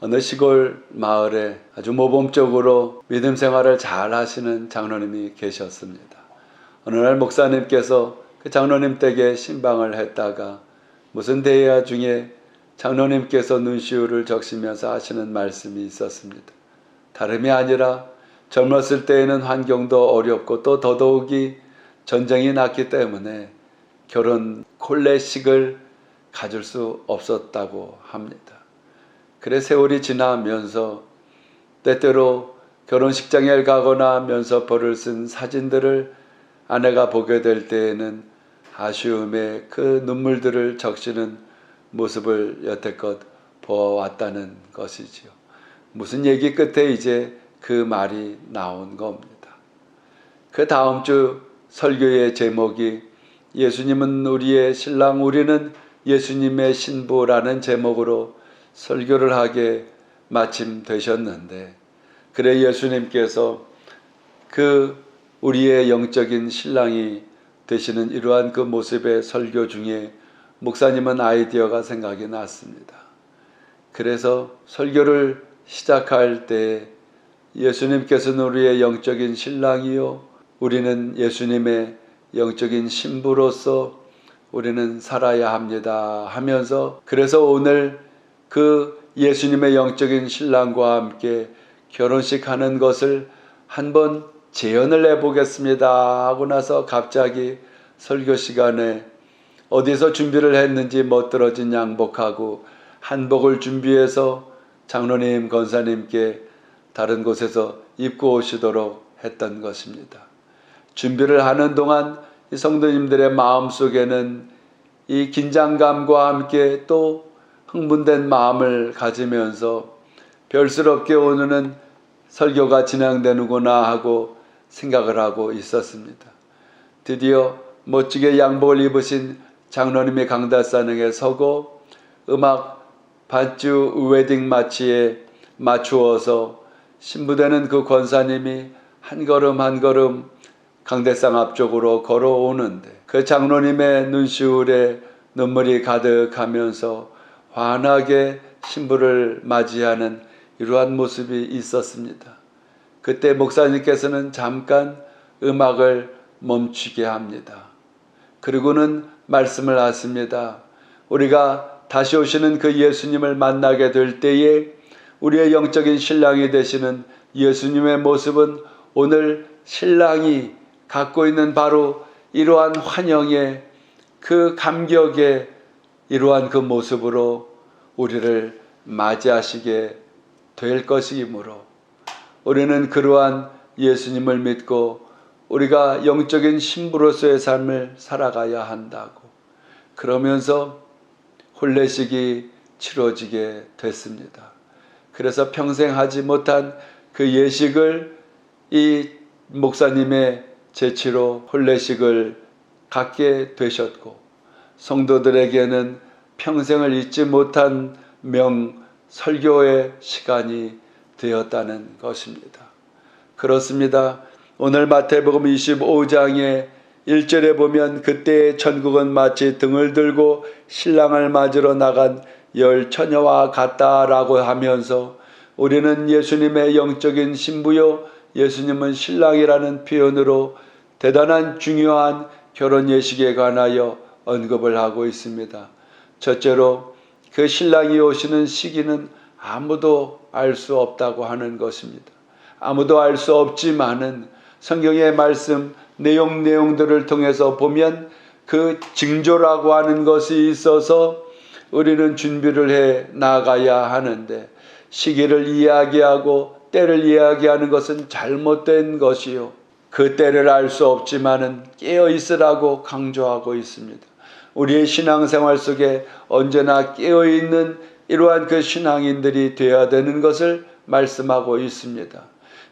어느 시골 마을에 아주 모범적으로 믿음 생활을 잘 하시는 장로님이 계셨습니다. 어느 날 목사님께서 그 장로님 댁에 신방을 했다가 무슨 대화 중에 장로님께서 눈시울을 적시면서 하시는 말씀이 있었습니다. 다름이 아니라 젊었을 때에는 환경도 어렵고 또 더더욱이 전쟁이 났기 때문에 결혼 혼례식을 가질 수 없었다고 합니다. 그래 세월이 지나면서 때때로 결혼식장에 가거나 면서포를 쓴 사진들을 아내가 보게 될 때에는 아쉬움에 그 눈물들을 적시는 모습을 여태껏 보아왔다는 것이지요. 무슨 얘기 끝에 이제 그 말이 나온 겁니다. 그 다음 주 설교의 제목이 예수님은 우리의 신랑, 우리는 예수님의 신부라는 제목으로 설교를 하게 마침 되셨는데, 그래 예수님께서 그 우리의 영적인 신랑이 되시는 이러한 그 모습의 설교 중에 목사님은 아이디어가 생각이 났습니다. 그래서 설교를 시작할 때 예수님께서는 우리의 영적인 신랑이요, 우리는 예수님의 영적인 신부로서 우리는 살아야 합니다 하면서, 그래서 오늘 그 예수님의 영적인 신랑과 함께 결혼식 하는 것을 한번 재현을 해보겠습니다 하고 나서 갑자기 설교 시간에 어디서 준비를 했는지 멋들어진 양복하고 한복을 준비해서 장로님, 권사님께 다른 곳에서 입고 오시도록 했던 것입니다. 준비를 하는 동안 이 성도님들의 마음속에는 이 긴장감과 함께 또 흥분된 마음을 가지면서 별스럽게 오늘은 설교가 진행되는구나 하고 생각을 하고 있었습니다. 드디어 멋지게 양복을 입으신 장로님이 강다산에 서고 음악 반주 웨딩 마치에 맞추어서 신부되는 그 권사님이 한 걸음 한 걸음 강대상 앞쪽으로 걸어오는데 그 장로님의 눈시울에 눈물이 가득하면서 환하게 신부를 맞이하는 이러한 모습이 있었습니다. 그때 목사님께서는 잠깐 음악을 멈추게 합니다. 그리고는 말씀을 하십니다. 우리가 다시 오시는 그 예수님을 만나게 될 때에 우리의 영적인 신랑이 되시는 예수님의 모습은 오늘 신랑이 갖고 있는 바로 이러한 환영의 그 감격의 이러한 그 모습으로 우리를 맞이하시게 될 것이므로 우리는 그러한 예수님을 믿고 우리가 영적인 신부로서의 삶을 살아가야 한다고, 그러면서 혼례식이 치러지게 됐습니다. 그래서 평생 하지 못한 그 예식을 이 목사님의 제치로 혼례식을 갖게 되셨고, 성도들에게는 평생을 잊지 못한 설교의 시간이 되었다는 것입니다. 그렇습니다. 오늘 마태복음 25장의 1절에 보면 그때 천국은 마치 등을 들고 신랑을 맞으러 나간 10 처녀와 같다라고 하면서 우리는 예수님의 영적인 신부요, 예수님은 신랑이라는 표현으로 대단한 중요한 결혼 예식에 관하여 언급을 하고 있습니다. 첫째로 그 신랑이 오시는 시기는 아무도 알 수 없다고 하는 것입니다. 아무도 알 수 없지만은 성경의 말씀 내용들을 통해서 보면 그 징조라고 하는 것이 있어서 우리는 준비를 해 나가야 하는데, 시기를 이야기하고 때를 이야기하는 것은 잘못된 것이요, 그 때를 알 수 없지만은 깨어 있으라고 강조하고 있습니다. 우리의 신앙생활 속에 언제나 깨어 있는 이러한 그 신앙인들이 되어야 되는 것을 말씀하고 있습니다.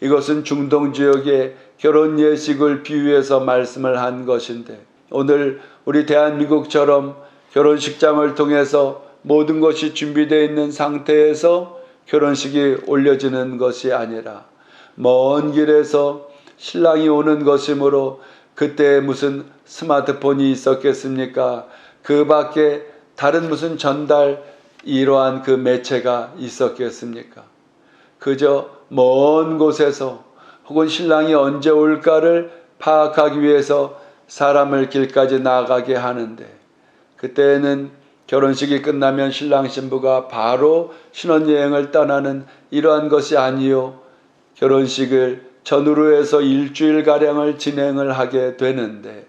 이것은 중동 지역의 결혼 예식을 비유해서 말씀을 한 것인데, 오늘 우리 대한민국처럼 결혼식장을 통해서 모든 것이 준비되어 있는 상태에서 결혼식이 올려지는 것이 아니라 먼 길에서 신랑이 오는 것이므로, 그때 무슨 스마트폰이 있었겠습니까? 그 밖에 다른 무슨 전달 이러한 그 매체가 있었겠습니까? 그저 먼 곳에서 혹은 신랑이 언제 올까를 파악하기 위해서 사람을 길까지 나가게 하는데, 그때는 결혼식이 끝나면 신랑 신부가 바로 신혼여행을 떠나는 이러한 것이 아니요, 결혼식을 전후로 해서 일주일가량을 진행을 하게 되는데,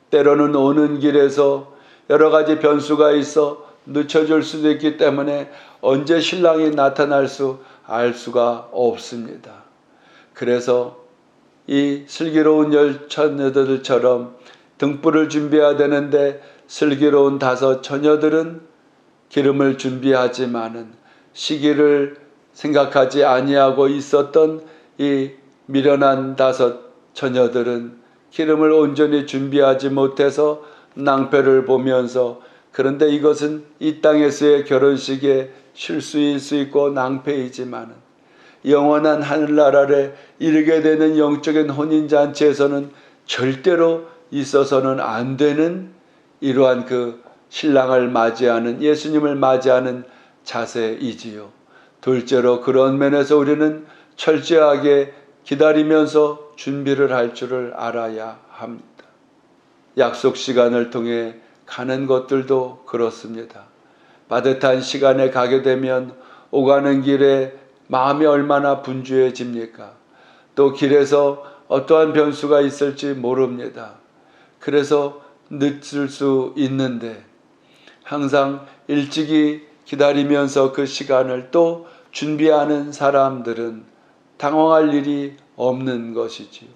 때로는 오는 길에서 여러 가지 변수가 있어 늦춰질 수도 있기 때문에 언제 신랑이 나타날 알 수가 없습니다. 그래서 이 슬기로운 처녀들처럼 등불을 준비해야 되는데, 슬기로운 5 처녀들은 기름을 준비하지만은 시기를 생각하지 아니하고 있었던 이 미련한 5 처녀들은 기름을 온전히 준비하지 못해서 낭패를 보면서, 그런데 이것은 이 땅에서의 결혼식의 실수일 수 있고 낭패이지만은 영원한 하늘나라에 이르게 되는 영적인 혼인잔치에서는 절대로 있어서는 안 되는 이러한 그 신랑을 맞이하는, 예수님을 맞이하는 자세이지요. 둘째로, 그런 면에서 우리는 철저하게 기다리면서 준비를 할 줄을 알아야 합니다. 약속 시간을 통해 가는 것들도 그렇습니다. 빠듯한 시간에 가게 되면 오가는 길에 마음이 얼마나 분주해집니까? 또 길에서 어떠한 변수가 있을지 모릅니다. 그래서 늦을 수 있는데, 항상 일찍이 기다리면서 그 시간을 또 준비하는 사람들은 당황할 일이 없는 것이지요.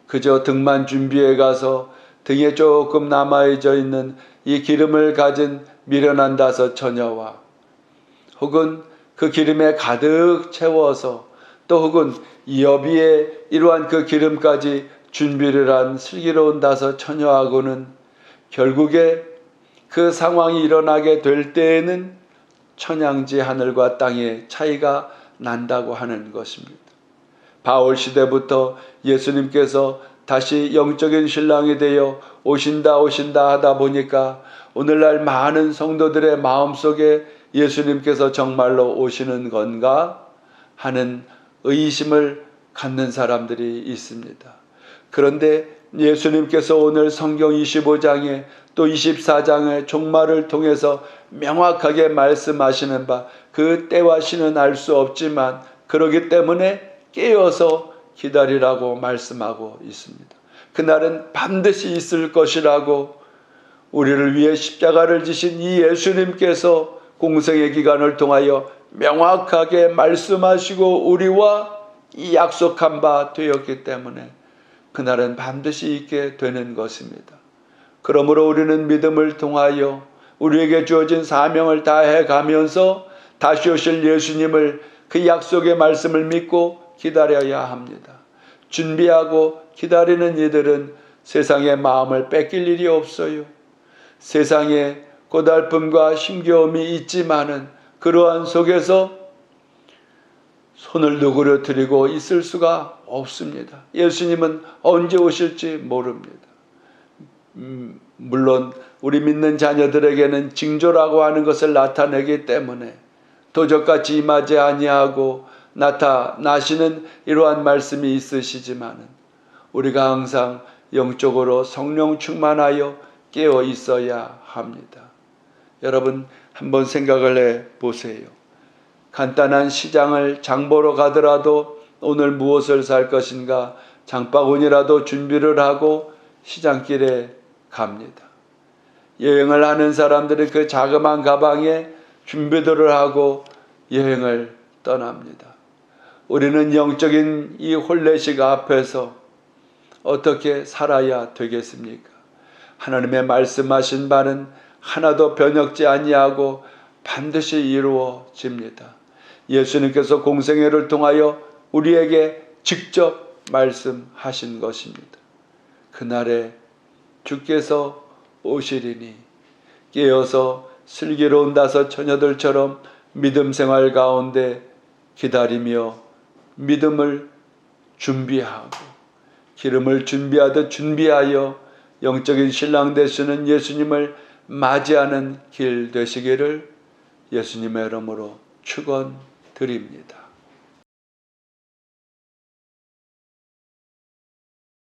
그저 등만 준비해 가서 등에 조금 남아져 있는 이 기름을 가진 미련한 5 처녀와, 혹은 그 기름에 가득 채워서 또 혹은 여비에 이러한 그 기름까지 준비를 한 슬기로운 5 처녀하고는 결국에 그 상황이 일어나게 될 때에는 천양지 하늘과 땅의 차이가 난다고 하는 것입니다. 바울 시대부터 예수님께서 다시 영적인 신랑이 되어 오신다 하다 보니까 오늘날 많은 성도들의 마음속에 예수님께서 정말로 오시는 건가 하는 의심을 갖는 사람들이 있습니다. 그런데 예수님께서 오늘 성경 25장에 또 24장의 종말을 통해서 명확하게 말씀하시는 바, 그 때와 시는 알 수 없지만 그러기 때문에 깨어서 기다리라고 말씀하고 있습니다. 그날은 반드시 있을 것이라고 우리를 위해 십자가를 지신 이 예수님께서 공생의 기간을 통하여 명확하게 말씀하시고 우리와 이 약속한 바 되었기 때문에 그날은 반드시 있게 되는 것입니다. 그러므로 우리는 믿음을 통하여 우리에게 주어진 사명을 다해 가면서 다시 오실 예수님을, 그 약속의 말씀을 믿고 기다려야 합니다. 준비하고 기다리는 이들은 세상의 마음을 뺏길 일이 없어요. 세상에 고달픔과 힘겨움이 있지만은 그러한 속에서 손을 누그러뜨리고 있을 수가 없습니다. 예수님은 언제 오실지 모릅니다. 물론 우리 믿는 자녀들에게는 징조라고 하는 것을 나타내기 때문에 도적같이 임하지 아니하고 나타나시는 이러한 말씀이 있으시지만은 우리가 항상 영적으로 성령 충만하여 깨어 있어야 합니다. 여러분 한번 생각을 해 보세요. 간단한 시장을 장보러 가더라도 오늘 무엇을 살 것인가 장바구니라도 준비를 하고 시장길에 갑니다. 여행을 하는 사람들은 그 자그마한 가방에 준비들을 하고 여행을 떠납니다. 우리는 영적인 이 혼례식 앞에서 어떻게 살아야 되겠습니까? 하나님의 말씀하신 바는 하나도 변혁지 아니하고 반드시 이루어집니다. 예수님께서 공생애를 통하여 우리에게 직접 말씀하신 것입니다. 그날에 주께서 오시리니 깨어서 슬기로운 5 처녀들처럼 믿음 생활 가운데 기다리며 믿음을 준비하고 기름을 준비하듯 준비하여 영적인 신랑 되시는 예수님을 맞이하는 길 되시기를 예수님의 이름으로 축원드립니다.